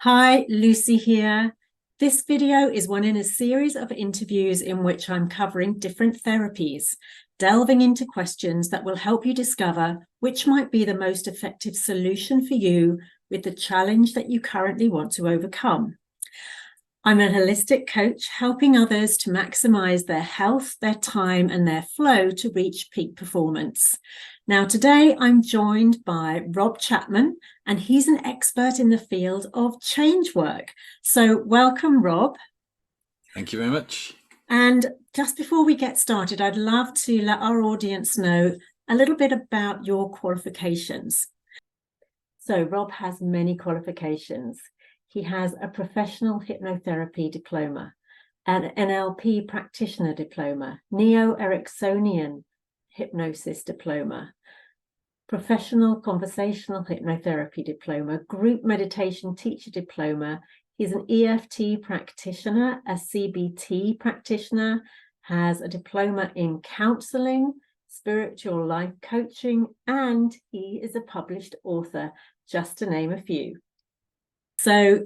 Hi, Lucy here. This video is one in a series of interviews in which I'm covering different therapies, delving into questions that will help you discover which might be the most effective solution for you with the challenge that you currently want to overcome. I'm a holistic coach helping others to maximize their health, their time, and their flow to reach peak performance. Now, today I'm joined by Rob Chapman, and he's an expert in the field of change work. So, welcome, Rob. Thank you very much. And just before we get started, I'd love to let our audience know a little bit about your qualifications. So, Rob has many qualifications. He has a professional hypnotherapy diploma, an NLP practitioner diploma, neo-Ericksonian hypnosis diploma, professional conversational hypnotherapy diploma, group meditation teacher diploma. He's an EFT practitioner, a CBT practitioner, has a diploma in counselling, spiritual life coaching, and he is a published author, just to name a few. So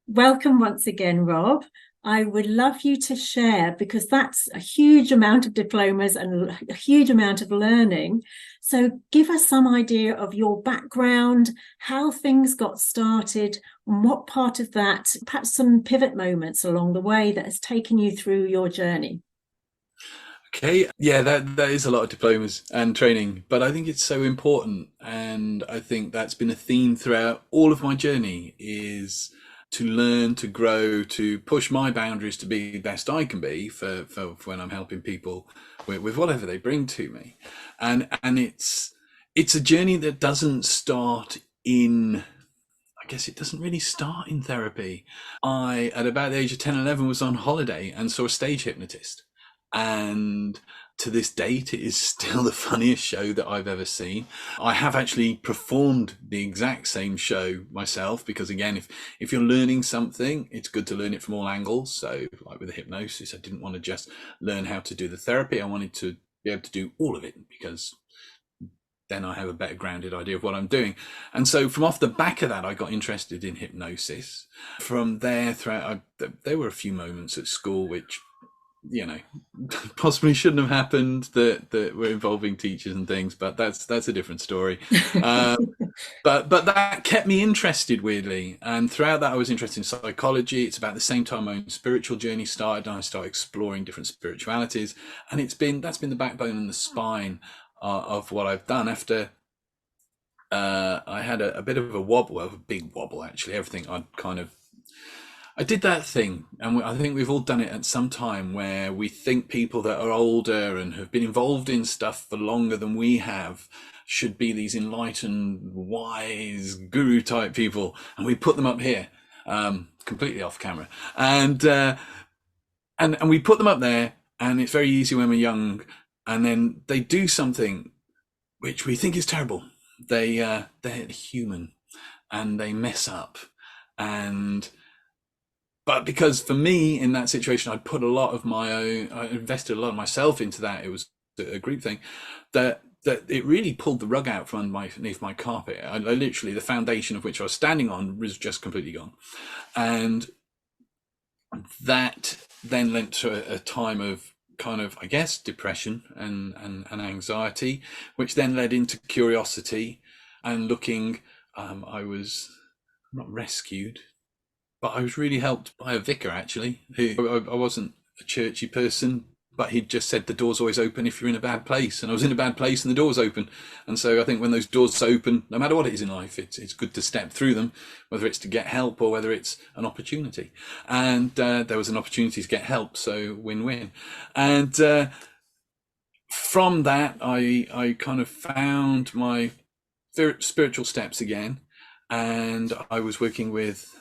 welcome once again, Rob. I would love you to share, because that's a huge amount of diplomas and a huge amount of learning. So give us some idea of your background, how things got started, and what part of that, perhaps some pivot moments along the way that has taken you through your journey. Okay, yeah, that is a lot of diplomas and training, but I think it's so important, and I think that's been a theme throughout all of my journey, is to learn, to grow, to push my boundaries to be the best I can be for when I'm helping people with whatever they bring to me. And it's a journey that doesn't start in, I guess it doesn't really start in therapy. I, at about the age of 10, 11, was on holiday and saw a stage hypnotist. And to this date, it is still the funniest show that I've ever seen. I have actually performed the exact same show myself, because again, if you're learning something, it's good to learn it from all angles. So like with the hypnosis, I didn't want to just learn how to do the therapy. I wanted to be able to do all of it, because then I have a better grounded idea of what I'm doing. And so from off the back of that, I got interested in hypnosis. From there, there were a few moments at school which, possibly shouldn't have happened, that were involving teachers and things, but that's a different story. But that kept me interested, weirdly, and throughout that I was interested in psychology. It's about the same time my own spiritual journey started, and I started exploring different spiritualities, and that's been the backbone and the spine of what I've done. After I had a bit of a wobble, well, a big wobble actually. I did that thing, and I think we've all done it at some time, where we think people that are older and have been involved in stuff for longer than we have should be these enlightened, wise, guru type people, and we put them up here, completely off camera, and we put them up there, and it's very easy when we're young, and then they do something which we think is terrible. They're human, and they mess up, and. But because for me in that situation, I invested a lot of myself into that. It was a group thing that it really pulled the rug out from underneath my carpet. I literally, the foundation of which I was standing on was just completely gone. And that then led to a time of kind of, I guess, depression and anxiety, which then led into curiosity and looking. I was not rescued, but I was really helped by a vicar, actually, who I wasn't a churchy person, but he'd just said the door's always open if you're in a bad place. And I was in a bad place and the door's open. And so I think when those doors open, no matter what it is in life, it's good to step through them, whether it's to get help or whether it's an opportunity. And there was an opportunity to get help, so win-win. And from that, I kind of found my spiritual steps again. And I was working with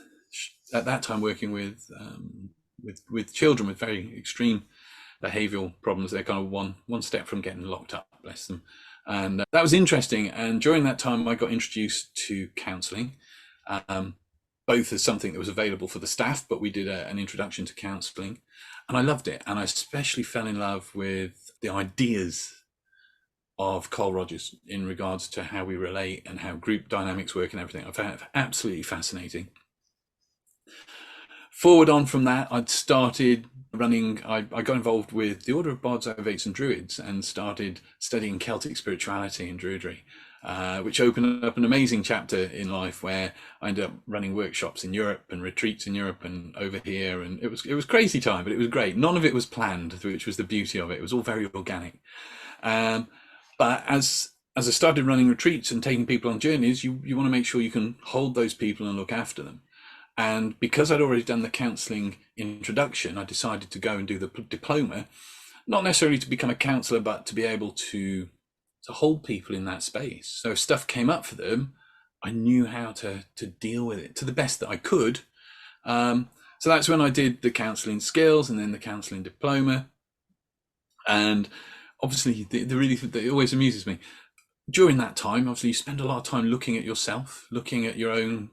children with very extreme behavioral problems. They're kind of one step from getting locked up, bless them. And that was interesting. And during that time, I got introduced to counselling, both as something that was available for the staff, but we did an introduction to counselling, and I loved it. And I especially fell in love with the ideas of Carl Rogers in regards to how we relate and how group dynamics work and everything. I found it absolutely fascinating. Forward on from that, I'd started running, I got involved with the Order of Bards, Ovates and Druids and started studying Celtic spirituality and Druidry, which opened up an amazing chapter in life where I ended up running workshops in Europe and retreats in Europe and over here. And it was crazy time, but it was great. None of it was planned, which was the beauty of it. It was all very organic. But as I started running retreats and taking people on journeys, you want to make sure you can hold those people and look after them. And because I'd already done the counselling introduction, I decided to go and do the diploma, not necessarily to become a counsellor, but to be able to hold people in that space. So if stuff came up for them, I knew how to deal with it to the best that I could. So that's when I did the counselling skills and then the counselling diploma. And obviously, it always amuses me. During that time, obviously, you spend a lot of time looking at yourself, looking at your own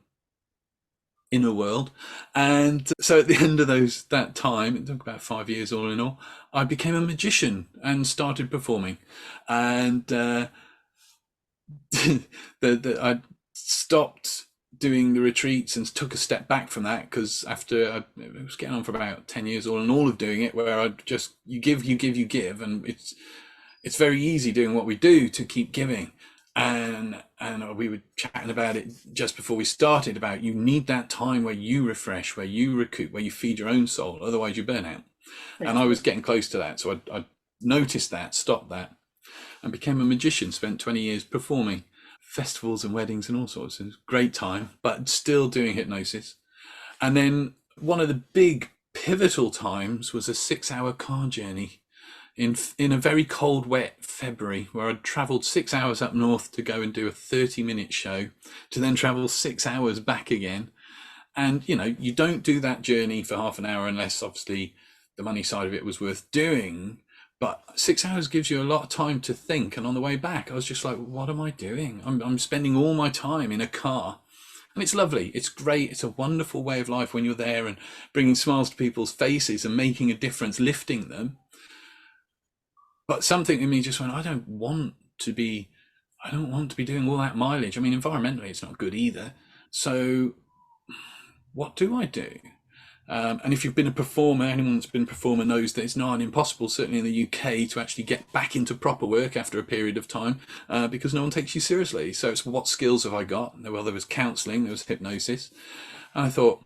inner world. And so at the end of that time, it took about 5 years all in all, I became a magician and started performing. And I stopped doing the retreats and took a step back from that, because after I was getting on for about 10 years all in all of doing it, where I just you give, and it's very easy doing what we do to keep giving. And we were chatting about it just before we started about you need that time where you refresh, where you recoup, where you feed your own soul, otherwise you burn out. And I was getting close to that, so I noticed that, stopped that, and became a magician. Spent 20 years performing festivals and weddings and all sorts. It was a great time, but still doing hypnosis. And then one of the big pivotal times was a 6-hour car journey in a very cold, wet February, where I'd travelled 6 hours up north to go and do a 30-minute show, to then travel 6 hours back again. And, you don't do that journey for half an hour unless obviously the money side of it was worth doing. But 6 hours gives you a lot of time to think. And on the way back, I was just like, what am I doing? I'm spending all my time in a car. And it's lovely. It's great. It's a wonderful way of life when you're there and bringing smiles to people's faces and making a difference, lifting them. But something in me just went, I don't want to be doing all that mileage. I mean, environmentally, it's not good either. So what do I do? And if you've been a performer, anyone that's been a performer knows that it's not impossible, certainly in the UK, to actually get back into proper work after a period of time, because no one takes you seriously. So it's, what skills have I got? Well, there was counselling, there was hypnosis. And I thought,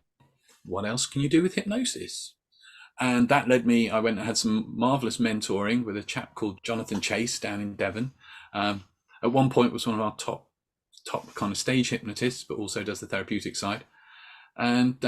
what else can you do with hypnosis? And that led me, I went and had some marvellous mentoring with a chap called Jonathan Chase down in Devon. At one point was one of our top kind of stage hypnotists, but also does the therapeutic side. And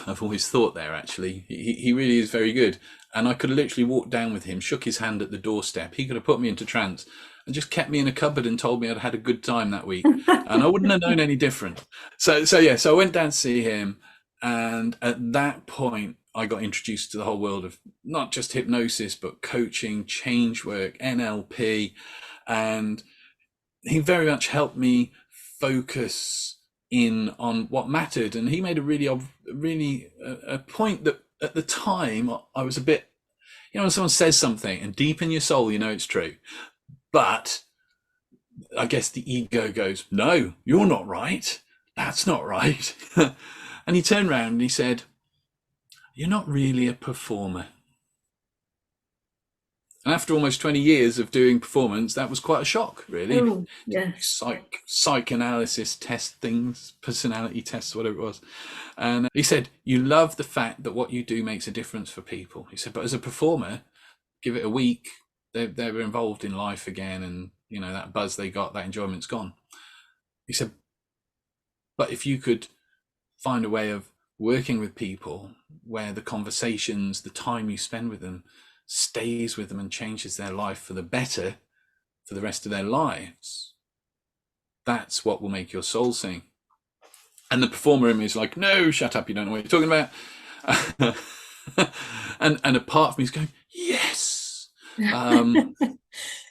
I've always thought there, actually, he really is very good. And I could have literally walked down with him, shook his hand at the doorstep. He could have put me into trance and just kept me in a cupboard and told me I'd had a good time that week. And I wouldn't have known any different. So I went down to see him. And at that point, I got introduced to the whole world of not just hypnosis, but coaching, Changework, NLP. And he very much helped me focus in on what mattered. And he made a point that at the time I was a bit, when someone says something and deep in your soul, it's true. But I guess the ego goes, no, you're not right. That's not right. And he turned around and he said, you're not really a performer. And after almost 20 years of doing performance, that was quite a shock, really. Oh, yeah. Psychoanalysis test things, personality tests, whatever it was. And he said, you love the fact that what you do makes a difference for people. He said, but as a performer, give it a week, they're involved in life again. And, that buzz they got, that enjoyment's gone. He said, but if you could find a way of working with people where the conversations, the time you spend with them stays with them and changes their life for the better for the rest of their lives, that's what will make your soul sing. And the performer in me is like, no, shut up, you don't know what you're talking about. and a part of me is going, yes,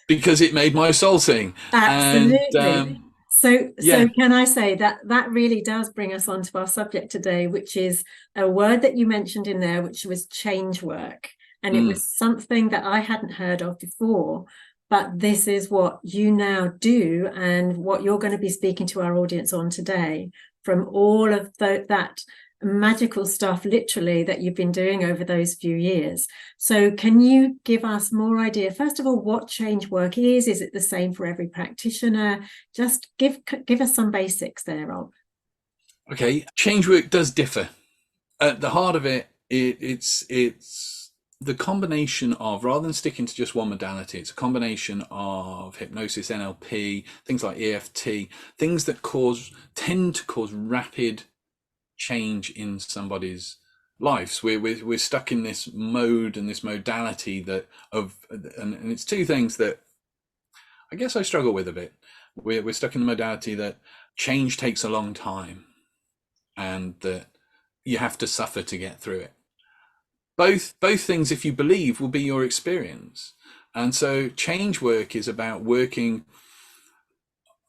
because it made my soul sing. Absolutely. And, So can I say that really does bring us on to our subject today, which is a word that you mentioned in there, which was change work. And it was something that I hadn't heard of before, but this is what you now do and what you're going to be speaking to our audience on today, from all of that magical stuff, literally, that you've been doing over those few years. So can you give us more idea, first of all, what change work is? Is it the same for every practitioner? Just give us some basics there, Rob. Okay, change work does differ. At the heart of it, it's the combination of, rather than sticking to just one modality, it's a combination of hypnosis, NLP, things like EFT, things that tend to cause rapid change in somebody's lives. We're stuck in this mode and this modality and it's two things that I guess I struggle with a bit. We're stuck in the modality that change takes a long time and that you have to suffer to get through it. Both things, if you believe, will be your experience. And so change work is about working.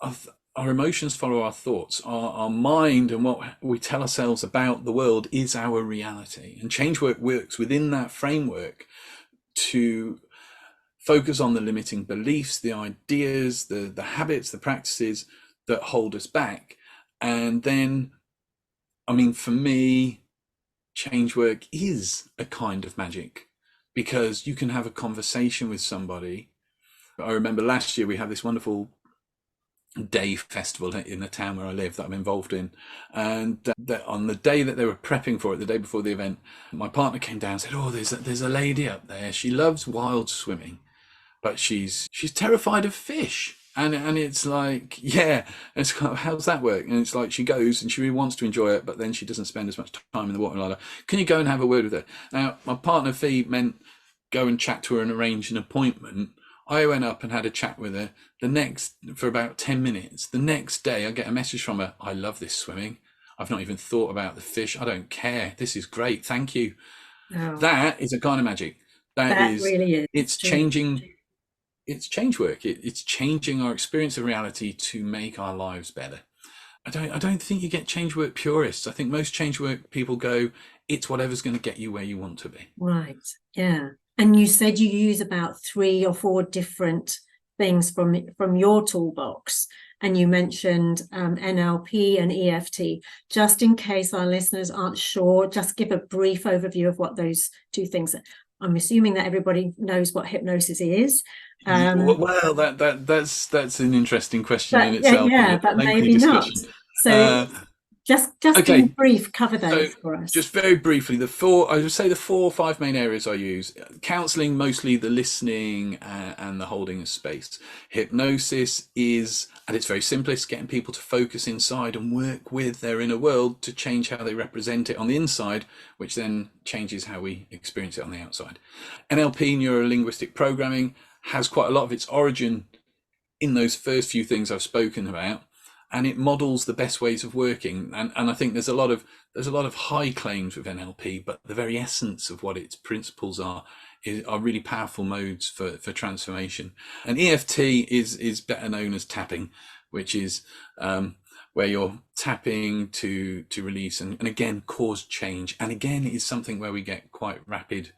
Our emotions follow our thoughts. Our mind and what we tell ourselves about the world is our reality. And change work works within that framework to focus on the limiting beliefs, the ideas, the habits, the practices that hold us back. And then, I mean, for me, change work is a kind of magic, because you can have a conversation with somebody. I remember last year we had this wonderful day festival in the town where I live that I'm involved in, and on the day that they were prepping for it, the day before the event, my partner came down and said, "Oh, there's a lady up there. She loves wild swimming, but she's terrified of fish." And it's like, yeah, and it's kind of, how's that work? And it's like, she goes and she really wants to enjoy it, but then she doesn't spend as much time in the water. Like, can you go and have a word with her? Now, my partner fee meant go and chat to her and arrange an appointment. I went up and had a chat with her for about 10 minutes. The next day I get a message from her: "I love this swimming. I've not even thought about the fish. I don't care. This is great. Thank you." Oh. That is a kind of magic. That really is. It's changing. It's change work. It's changing our experience of reality to make our lives better. I don't think you get change work purists. I think most change work people go, it's whatever's going to get you where you want to be. Right. Yeah. And you said you use about 3 or 4 different things from your toolbox, and you mentioned NLP and EFT. Just in case our listeners aren't sure, just give a brief overview of what those 2 things are. I'm assuming that everybody knows what hypnosis is. Well, that's an interesting question in itself. Yeah, but maybe not. So just okay. In brief, cover those for us. Just very briefly, I would say the 4 or 5 main areas I use. Counselling, mostly the listening and the holding of space. Hypnosis is, at its very simplest, getting people to focus inside and work with their inner world to change how they represent it on the inside, which then changes how we experience it on the outside. NLP, neuro-linguistic programming, has quite a lot of its origin in those first few things I've spoken about, and it models the best ways of working. And I think there's a lot of high claims with NLP, but the very essence of what its principles are really powerful modes for transformation. And EFT is better known as tapping, which is where you're tapping to release and again cause change. And again, it is something where we get quite rapid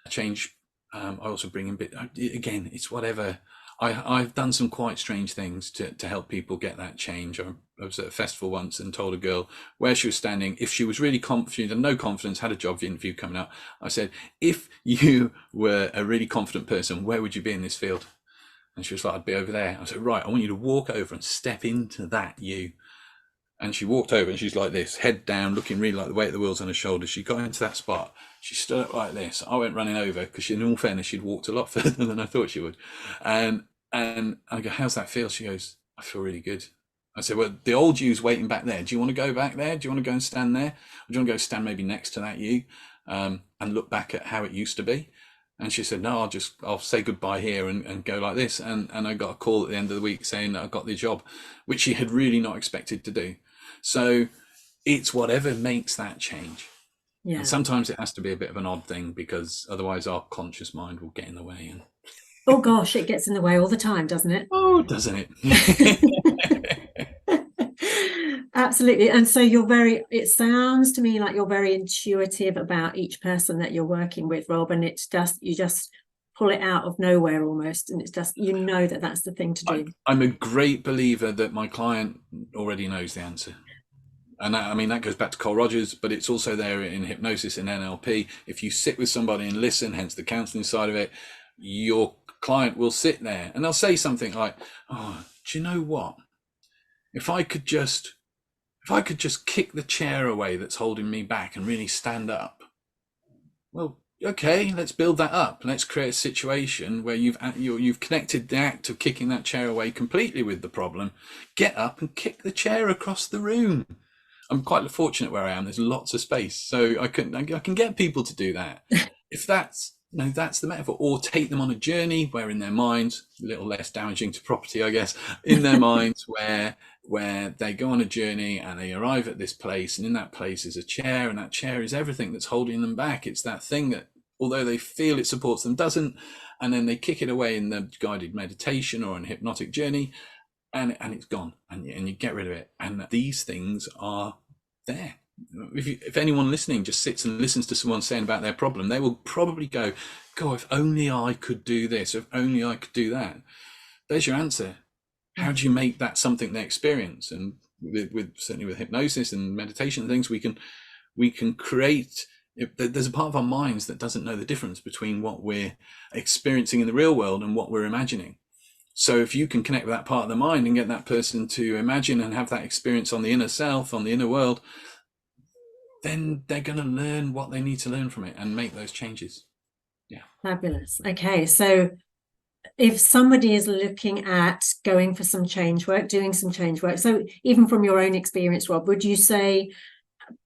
change. I also bring in again, it's whatever. I've done some quite strange things to help people get that change. I was at a festival once and told a girl where she was standing, if she was really confident and no confidence, had a job interview coming up, I said, if you were a really confident person, where would you be in this field? And she was like, I'd be over there. I said, right, I want you to walk over and step into that you. And she walked over and she's like this, head down, looking really like the weight of the world's on her shoulders. She got into that spot. She stood up like this. I went running over because in all fairness, she'd walked a lot further than I thought she would. And I go, how's that feel? She goes, I feel really good. I said, well, the old you's waiting back there. Do you want to go back there? Do you want to go and stand there? Or do you want to go stand maybe next to that you and look back at how it used to be? And she said, no, I'll say goodbye here and go like this. And I got a call at the end of the week saying that I got the job, which she had really not expected to do. So it's whatever makes that change. Yeah. And sometimes it has to be a bit of an odd thing because otherwise our conscious mind will get in the way. And oh gosh, it gets in the way all the time, doesn't it? Oh, doesn't it? Absolutely. And so it sounds to me like you're very intuitive about each person that you're working with, Rob, and you just pull it out of nowhere almost, and it's just, that's the thing to do. I'm a great believer that my client already knows the answer. And that, I mean, that goes back to Cole Rogers, but it's also there in hypnosis and NLP. If you sit with somebody and listen, hence the counselling side of it, your client will sit there and they'll say something like, oh, do you know what? If I could just kick the chair away that's holding me back and really stand up. Well, okay, let's build that up. Let's create a situation where you've connected the act of kicking that chair away completely with the problem. Get up and kick the chair across the room. I'm quite fortunate where I am. There's lots of space, so I can get people to do that. If that's that's the metaphor. Or take them on a journey where in their minds, a little less damaging to property, I guess, in their minds where they go on a journey and they arrive at this place, and in that place is a chair, and that chair is everything that's holding them back. It's that thing that, although they feel it supports them, doesn't, and then they kick it away in the guided meditation or in a hypnotic journey, and it's gone, and you get rid of it. And these things are there. If anyone listening just sits and listens to someone saying about their problem, they will probably go, God, if only I could do this, if only I could do that. There's your answer. How do you make that something they experience? And with certainly with hypnosis and meditation and things, we can create. There's a part of our minds that doesn't know the difference between what we're experiencing in the real world and what we're imagining. So if you can connect with that part of the mind and get that person to imagine and have that experience on the inner self, on the inner world, then they're going to learn what they need to learn from it and make those changes. Yeah. Fabulous. Okay. So if somebody is looking at going for some change work, doing some change work, so even from your own experience, Rob, would you say,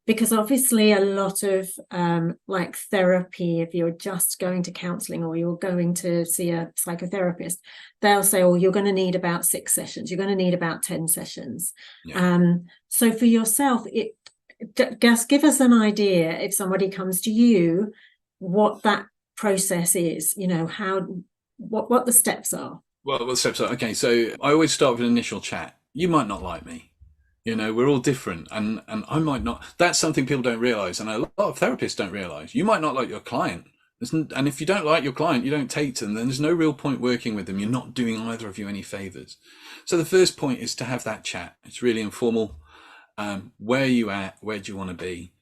because obviously a lot of like therapy, if you're just going to counselling or you're going to see a psychotherapist, they'll say, oh, you're going to need about 6 sessions, you're going to need about 10 sessions. Yeah. So for yourself, just give us an idea, if somebody comes to you, what that process is, what the steps are. Well, what the steps are, okay, so I always start with an initial chat. You might not like me. We're all different, and I might not. That's something people don't realize, and a lot of therapists don't realize. You might not like your client, and if you don't like your client, you don't take to them, then there's no real point working with them. You're not doing either of you any favors. So the first point is to have that chat. It's really informal. Where are you at? Where do you want to be?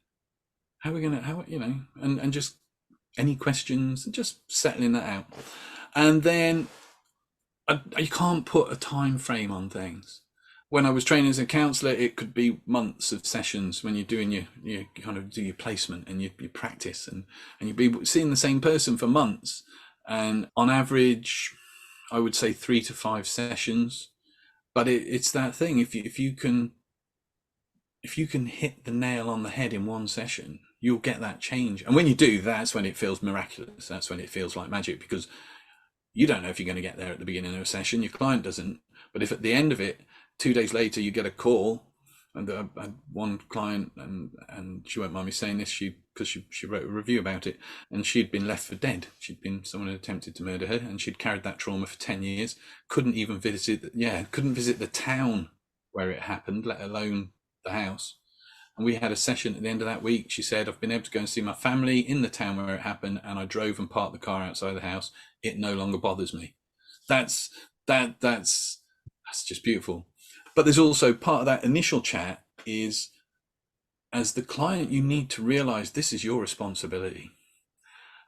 How are we going to, and just any questions, and just settling that out. And then you can't put a time frame on things. When I was training as a counsellor, it could be months of sessions when you're doing you kind of do your placement and you practice, and you'd be seeing the same person for months. And on average, I would say 3 to 5 sessions. But it's that thing. If you can hit the nail on the head in one session, you'll get that change. And when you do, that's when it feels miraculous. That's when it feels like magic, because you don't know if you're going to get there at the beginning of a session. Your client doesn't. But if at the end of it, 2 days later, you get a call, and I had one client, and she won't mind me saying this, because she wrote a review about it, and she'd been left for dead. Someone had attempted to murder her, and she'd carried that trauma for 10 years. Couldn't visit the town where it happened, let alone the house. And we had a session at the end of that week. She said, I've been able to go and see my family in the town where it happened, and I drove and parked the car outside the house. It no longer bothers me. That's just beautiful. But there's also part of that initial chat is, as the client, you need to realize this is your responsibility.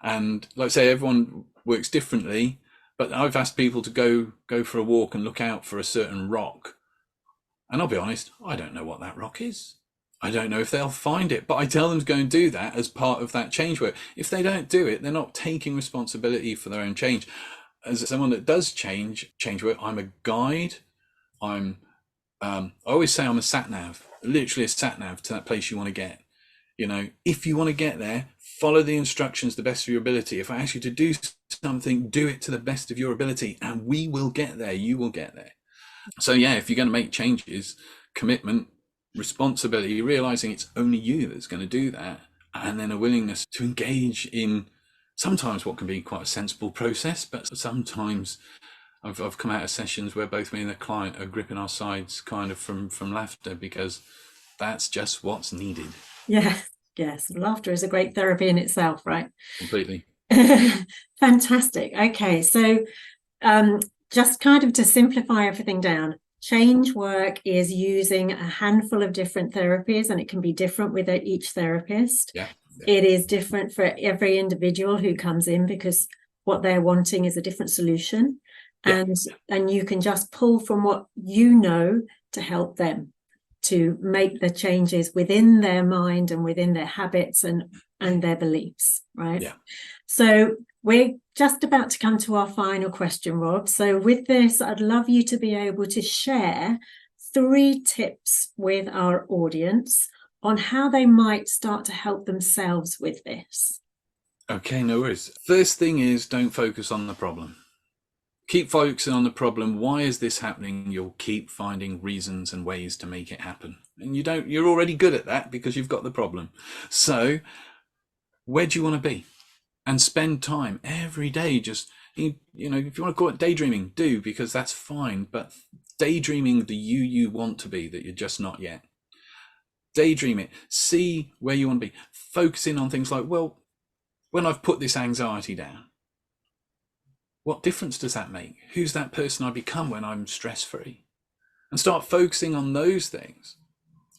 And like I say, everyone works differently, but I've asked people to go for a walk and look out for a certain rock. And I'll be honest, I don't know what that rock is. I don't know if they'll find it, but I tell them to go and do that as part of that change work. If they don't do it, they're not taking responsibility for their own change. As someone that does change work, I'm a guide. I always say I'm a sat nav, literally a sat nav to that place you want to get. If you want to get there, follow the instructions to the best of your ability. If I ask you to do something, do it to the best of your ability, and we will get there. You will get there. So yeah, if you're going to make changes, commitment, responsibility, realizing it's only you that's going to do that, and then a willingness to engage in sometimes what can be quite a sensible process, but sometimes I've come out of sessions where both me and the client are gripping our sides kind of from laughter, because that's just what's needed. Yes, laughter is a great therapy in itself, right? Completely. Fantastic. Okay, so just kind of to simplify everything down, Changework is using a handful of different therapies, and it can be different with each therapist. Yeah. It is different for every individual who comes in, because what they're wanting is a different solution. And you can just pull from what you know to help them to make the changes within their mind and within their habits and their beliefs, right? Yeah. So we're just about to come to our final question, Rob. So with this, I'd love you to be able to share 3 tips with our audience on how they might start to help themselves with this. Okay, no worries. First thing is, don't focus on the problem. Keep focusing on the problem. Why is this happening? You'll keep finding reasons and ways to make it happen. And you're already good at that because you've got the problem. So where do you want to be? And spend time every day. Just, if you want to call it daydreaming, do, because that's fine. But daydreaming the you want to be that you're just not yet. Daydream it. See where you want to be. Focusing on things like, well, when I've put this anxiety down, what difference does that make? Who's that person I become when I'm stress-free? And start focusing on those things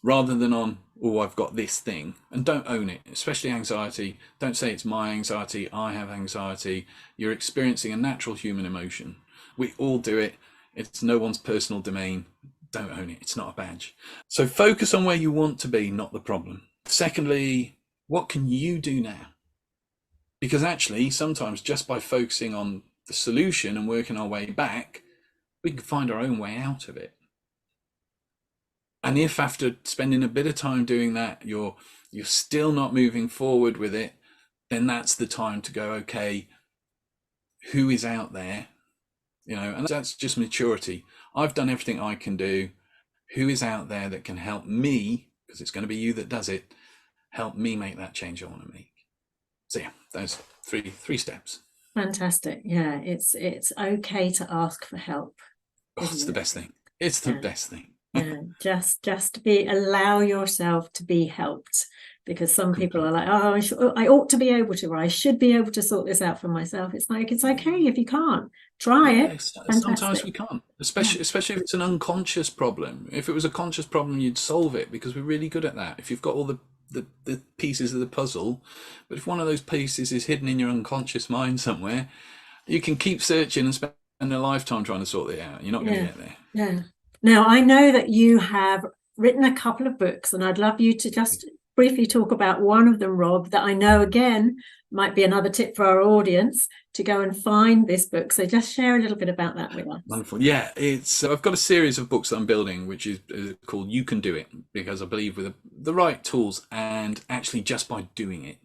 rather than on, oh, I've got this thing. And don't own it, especially anxiety. Don't say it's my anxiety, I have anxiety. You're experiencing a natural human emotion. We all do it. It's no one's personal domain. Don't own it. It's not a badge. So focus on where you want to be, not the problem. Secondly, what can you do now? Because actually, sometimes just by focusing on the solution and working our way back, we can find our own way out of it. And if after spending a bit of time doing that, you're still not moving forward with it, then that's the time to go, okay, who is out there? And that's just maturity. I've done everything I can do. Who is out there that can help me, because it's going to be you that does it, help me make that change I want to make? So yeah, those three steps. Fantastic. Yeah, it's okay to ask for help. It's the best thing. It's the best thing. Yeah, just allow yourself to be helped, because some people are like, oh, I ought to be able to, or I should be able to sort this out for myself. It's like, it's okay if you can't. Try it. Sometimes we can't, especially if it's an unconscious problem. If it was a conscious problem, you'd solve it, because we're really good at that. If you've got all the pieces of the puzzle, but if one of those pieces is hidden in your unconscious mind somewhere, you can keep searching and spend a lifetime trying to sort it out. You're not going to get there. Yeah. Now, I know that you have written a couple of books, and I'd love you to just briefly talk about one of them, Rob, that I know, again, might be another tip for our audience to go and find this book. So just share a little bit about that with us. Wonderful. Yeah, I've got a series of books that I'm building, which is called You Can Do It, because I believe with the right tools, and actually just by doing it,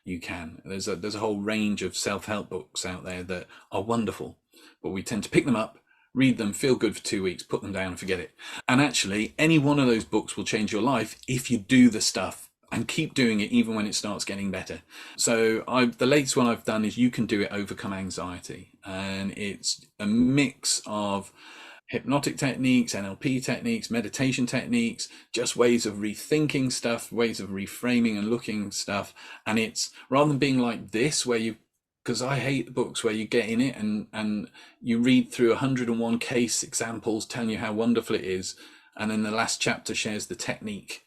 you can. There's a whole range of self-help books out there that are wonderful, but we tend to pick them up, read them, feel good for 2 weeks, put them down and forget it. And actually, any one of those books will change your life if you do the stuff and keep doing it even when it starts getting better. So the latest one I've done is You Can Do It, Overcome Anxiety. And it's a mix of hypnotic techniques, NLP techniques, meditation techniques, just ways of rethinking stuff, ways of reframing and looking stuff. And it's rather than being like this, where because I hate books where you get in it and you read through 101 case examples telling you how wonderful it is, and then the last chapter shares the technique.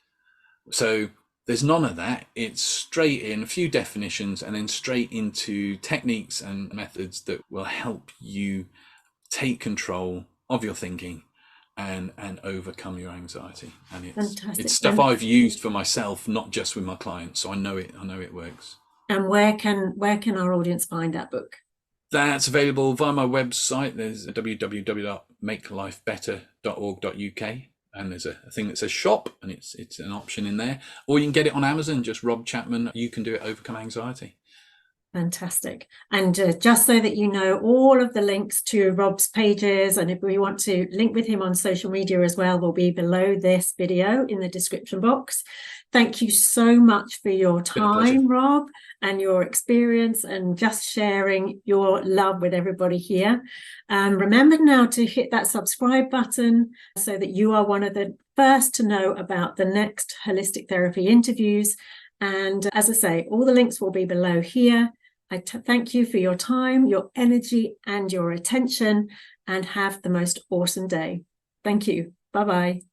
So there's none of that. It's straight in, a few definitions, and then straight into techniques and methods that will help you take control of your thinking and overcome your anxiety. And it's stuff I've used for myself, not just with my clients. So I know it works. And where can our audience find that book? That's available via my website. There's www.makelifebetter.org.uk, and there's a thing that says shop, and it's an option in there. Or you can get it on Amazon, just Rob Chapman. You Can Do It, Overcome Anxiety. Fantastic. And just so that you know, all of the links to Rob's pages, and if we want to link with him on social media as well, will be below this video in the description box. Thank you so much for your time, Rob, and your experience, and just sharing your love with everybody here. Remember now to hit that subscribe button so that you are one of the first to know about the next holistic therapy interviews. And as I say, all the links will be below here. I thank you for your time, your energy, and your attention, and have the most awesome day. Thank you. Bye-bye.